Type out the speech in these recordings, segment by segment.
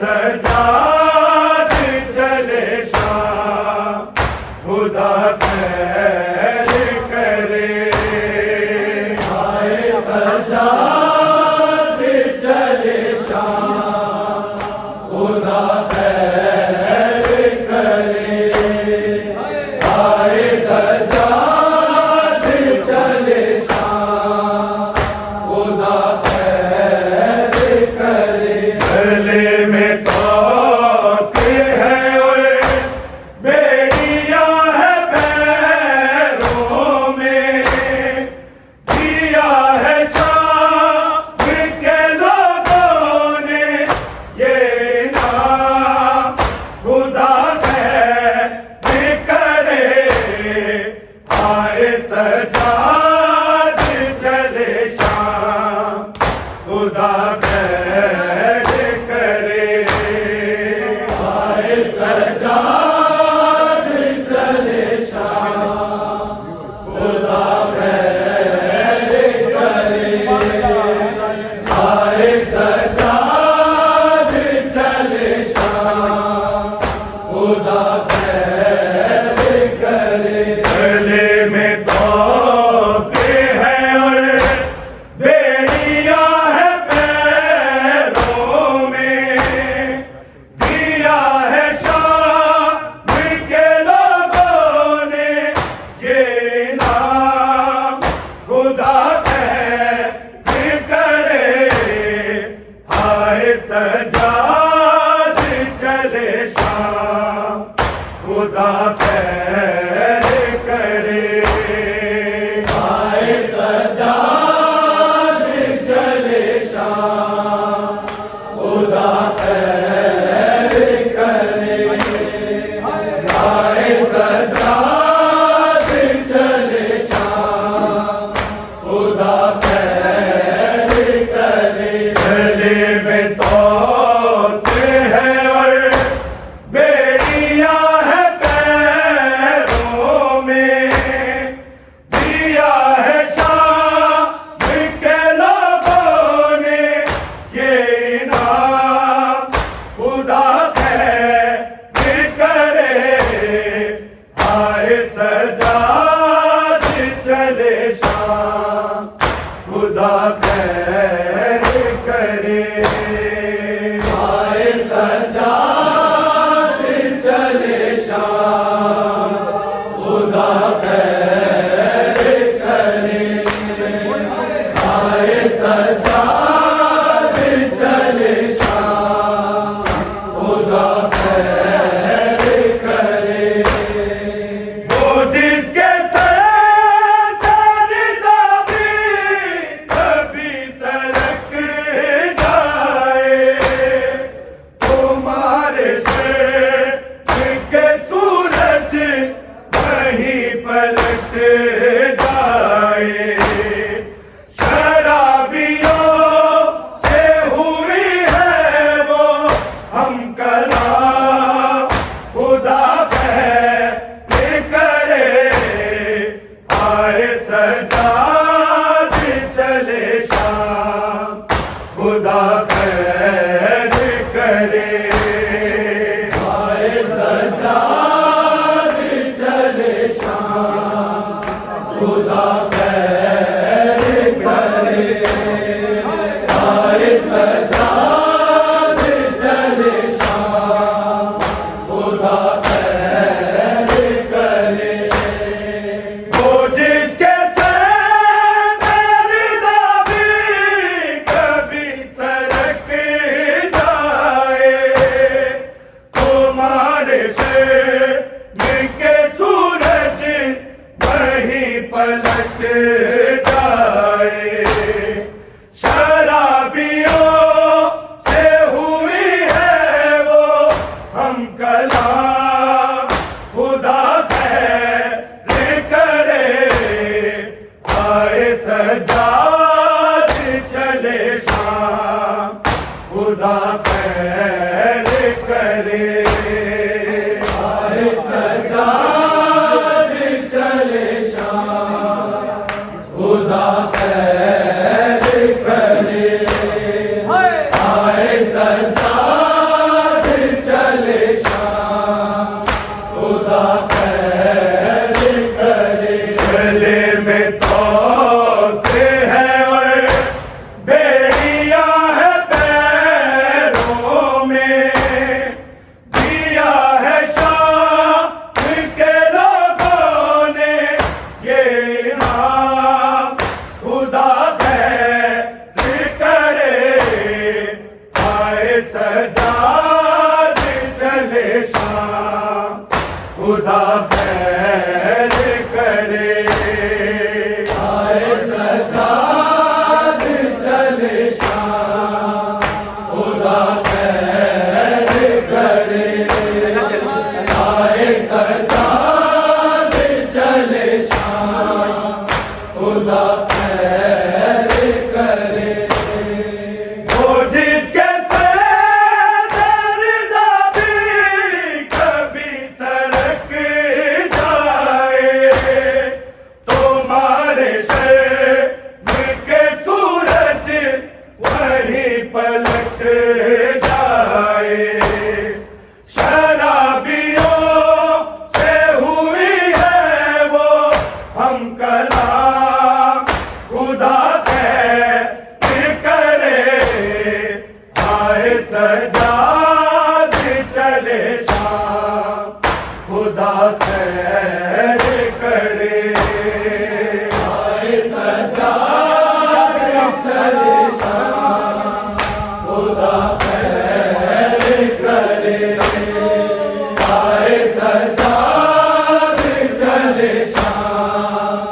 सजाद चले शाम खुदा खैर करे आए सजाद चले शाम खुदा खैर करे आए सजाद चले शाम खुदा खैर करे गले में तोते हैं और बेड़ियां है पैरों में दिया है शाम के लोगों ने ये नाम खुदा खैर करे आए सजाद चले शाम खुदा खैर करे आए सजाद चले शाम खुदा खैर करे आए सजाद चले शाम खुदा खैर करे गले में तोते हैं और बेड़ियां है पैरों में दिया है शाम के लोगों ने ये नाम खुदा खैर करे आए सजाद चले शाम खुदा खैर करे आए सजाद चले शाम खुदा खैर करे आए सजाद चले शाम खुदा खैर करे गले में तोते हैं और बेड़ियां है पैरों में दिया है शाम के लोगों ने ये नाम खुदा खैर करे आए सजाद चले शाम खुदा खैर करे आए सजाद चले शाम खुदा खैर करे आए सजाद चले शाम खुदा खैर करे वो जिसके सरदा भी कभी सरक जाए तुम्हारे से के सूरज वहीं पलट जाए शराबियों से हुई है वो हम कलाम खुदा खैर करे आए सजाद चले शाम खुदा खैर करे आए सजाद चले शाम खुदा खैर करे आए सजाद चले शाम खुदा खैर करे वो जिसके सरदा भी कभी सरक जाए तुम्हारे से के सूरज वहीं पलट जाए शराबियों से हुई है वो हम कलाम खुदा खैर करे आए सजाद चले शाम खुदा खैर करे आए सजाद चले शाम खुदा खैर करे आए सजाद आए सजाद चले शाम, खुदा खैर करे। आए सजाद चले शाम, खुदा खैर करे। आए सजाद चले शाम, खुदा खैर करे। वो जिसके सरदा भी कभी सरक जाए, तुम्हारे शर्म के सूरज वहीं पलट जाए। शराबियों से हुई है वो हम कलाम, खुदा सजाद चले शाम, खुदा खैर करे। आए सजाद चले शाम, खुदा खैर करे। आए सजाद चले शाम,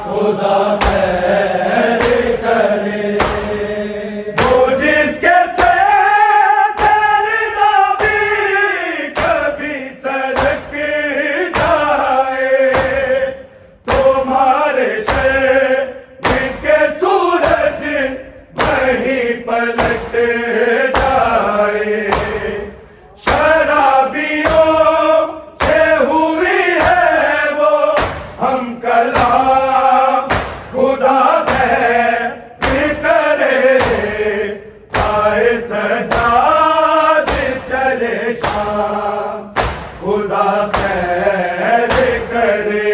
खुदा खैर करे। वो जिसके पलट जाए। शराबियों से हुई है वो हम कलाम, खुदा खैर करे। आए सजाद चले शाम, खुदा खैर करे।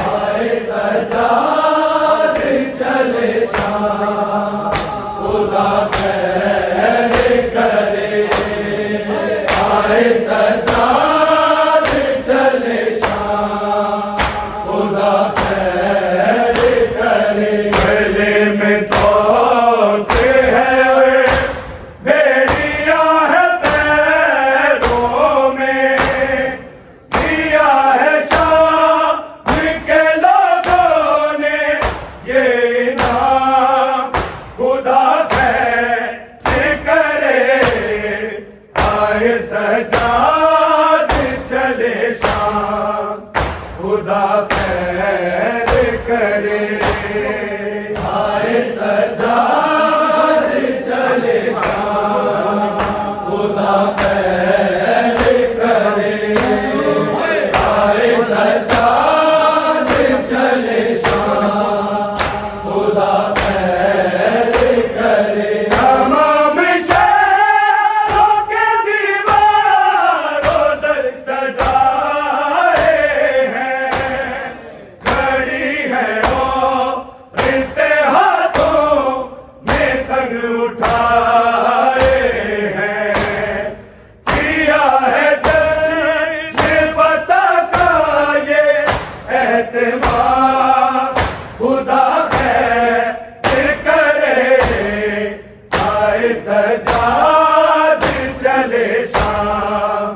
आए सजाद चले शाम, खुदा खैर करे। आए सजाद चले शाम, खुदा खैर करे। गले में तोते हैं, बेड़िया है पैरों में, दिया है शाम के लोगों ने ये इनाम, खुदा सजाद चले शाम, खुदा खैर करे। आए सजाद चले शाम, खुदा खैर करे। आए सजाद चले शाम, खुदा खैर करे। खुदा खैर करे। आए सजाद चले शाम,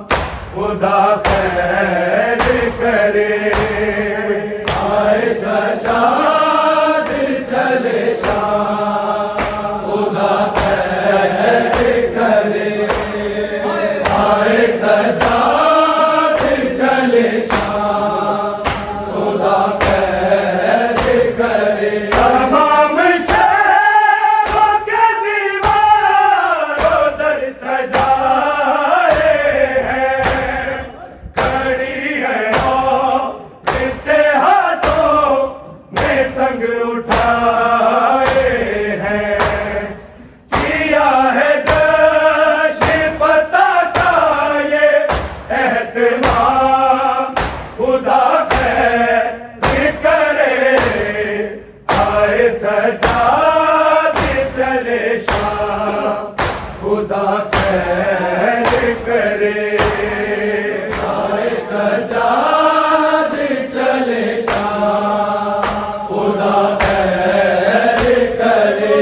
खुदा खैर करे। आए सजाद चले शाम, खुदा खैर करे। आए सजाद चले शाम, खुदा खैर करे। तमाम शहरों के दीवारों दर सजाए हैं, खड़ी है और हाथों में संग उठाए हैं। किया है जश्न फतह का ये एहतमाम, खुदा खैर करे। आए सजाद चले शाम, खुदा खैर करे। आए सजाद चले शाम, खुदा खैर करे।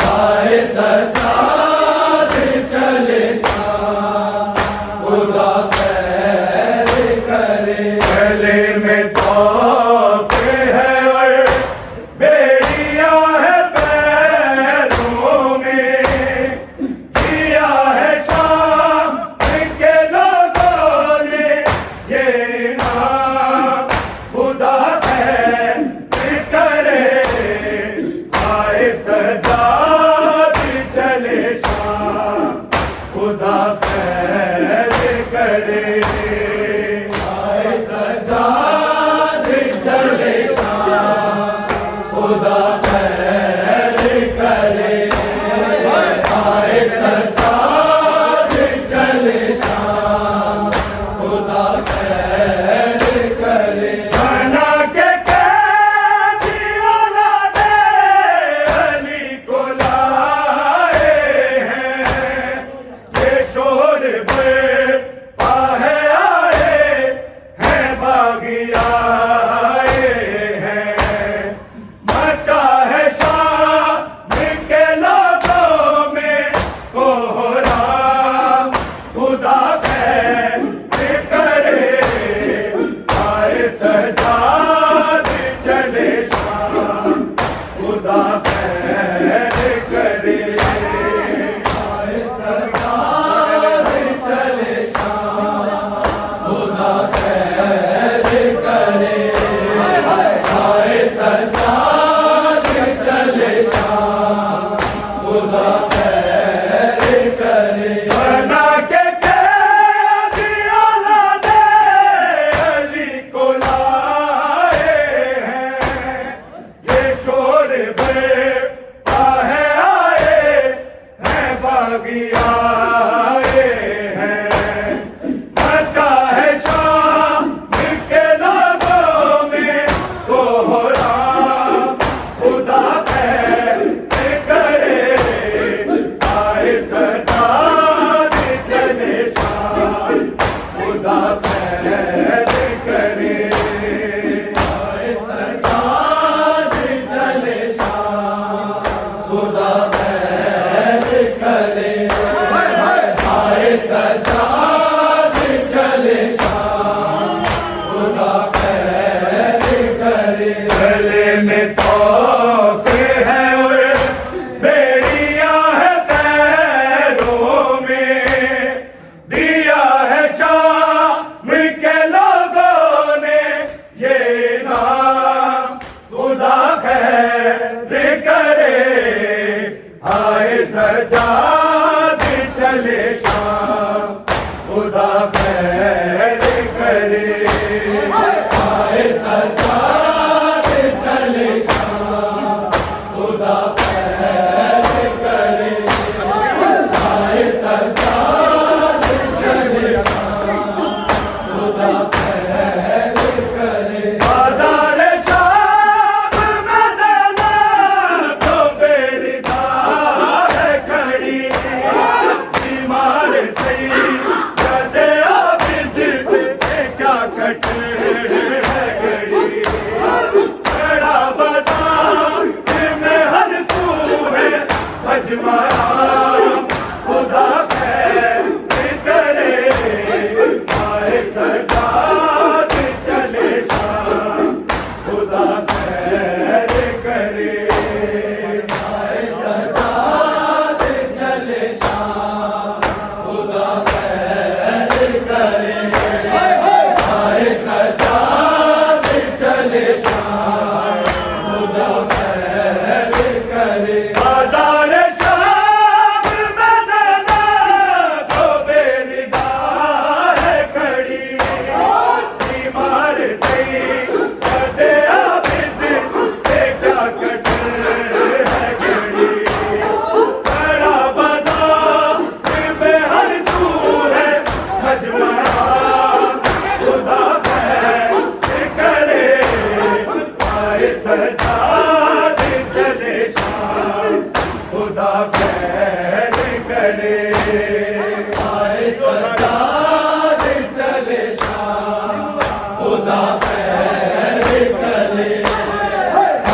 आए सजाद खुदा खैर करे। आए सजाद चले शाम, खुदा खैर करे। आए सजाद चले शाम, खुदा खैर करे। बना के कैदी औलादे अली को लाए हैं, ये शोर बरपा है आए हैं बागी आए हैं। मचा है शाम के लोगों में कोहराम, खुदा खैर करे। आए सजाद चले शाम, खुदा खैर करे। आए सजाद चले शाम, खुदा खैर करे। आए सजाद चले शाम, खुदा खैर करे। बना के कैदी औलादे अली को लाए हैं, ये शोर बरपा है आए हैं बागी आए हैं। मचा है शाम के लोगों में कोहराम, खुदा खैर करे। आए सजाद चले शाम, खुदा खैर करे। आए सजाद चले शाम, खुदा खैर करे। आए सजाद चले शाम, खुदा खैर करे। गले में तोप है और बेड़ियां है पैरों में, दिया है शाम के लोगों ने ये नाम, खुदा खैर करे। आए सजाद चले शाम, खुदा खैर करे। आए सजाद चले शाम, खुदा खैर करे। आए सजाद चले शाम, खुदा खैर करे। बाजार शाम में ज़रा तो बेरिदार खड़ी, बीमार सही जदे आबिद पे क्या कट है घड़ी। बड़ा बाजार में हर सू है मजमारा, खुदा खैर करे। आए सजाद चले शाम, खुदा खैर करे। आए सजाद चले शाम, खुदा खैर करे। आए सजाद चले शाम, खुदा खैर करे। बाजार शाम में ज़रा तो बेरिदार खड़ी, बीमार सही जदे आबिद पे क्या कट है घड़ी। बड़ा बाजार में हर सू है मजमारा, खुदा खैर करे। आए सजाद चले शाम, खुदा खैर करे। आए सजाद चले शाम, खुदा खैर करे।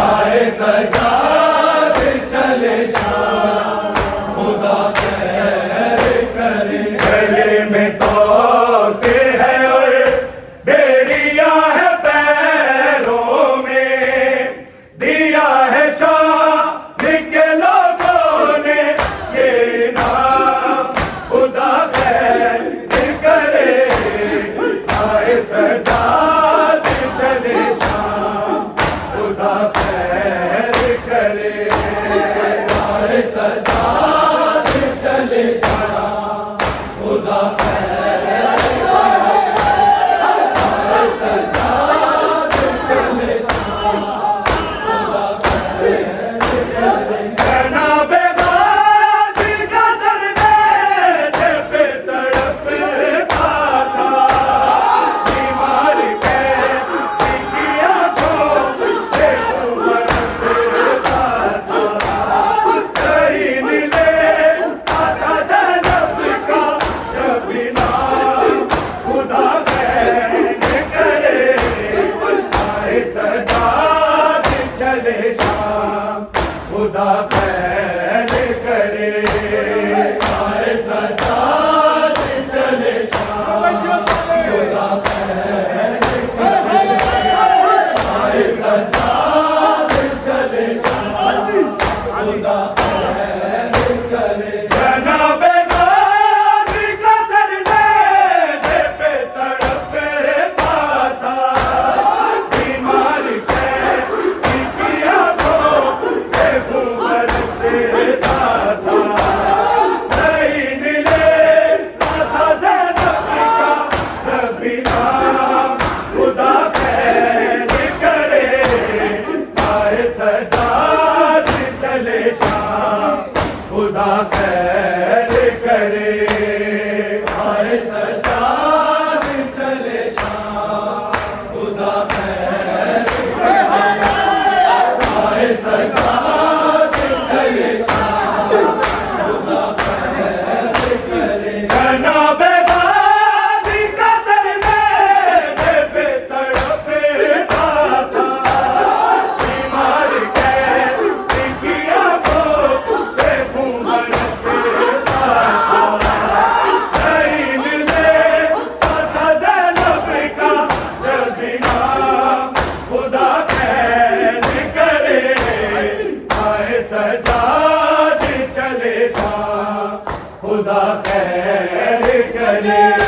आए सजाद चले शाम, खुदा खैर करे। गले में तोप है और बेड़ियां है पैरों में, दिया है शाम के लोगों ने ये नाम, खुदा खैर करे। आए सजाद चले शाम, खुदा खैर करे। आए सजाद चले शाम, खुदा खैर करे।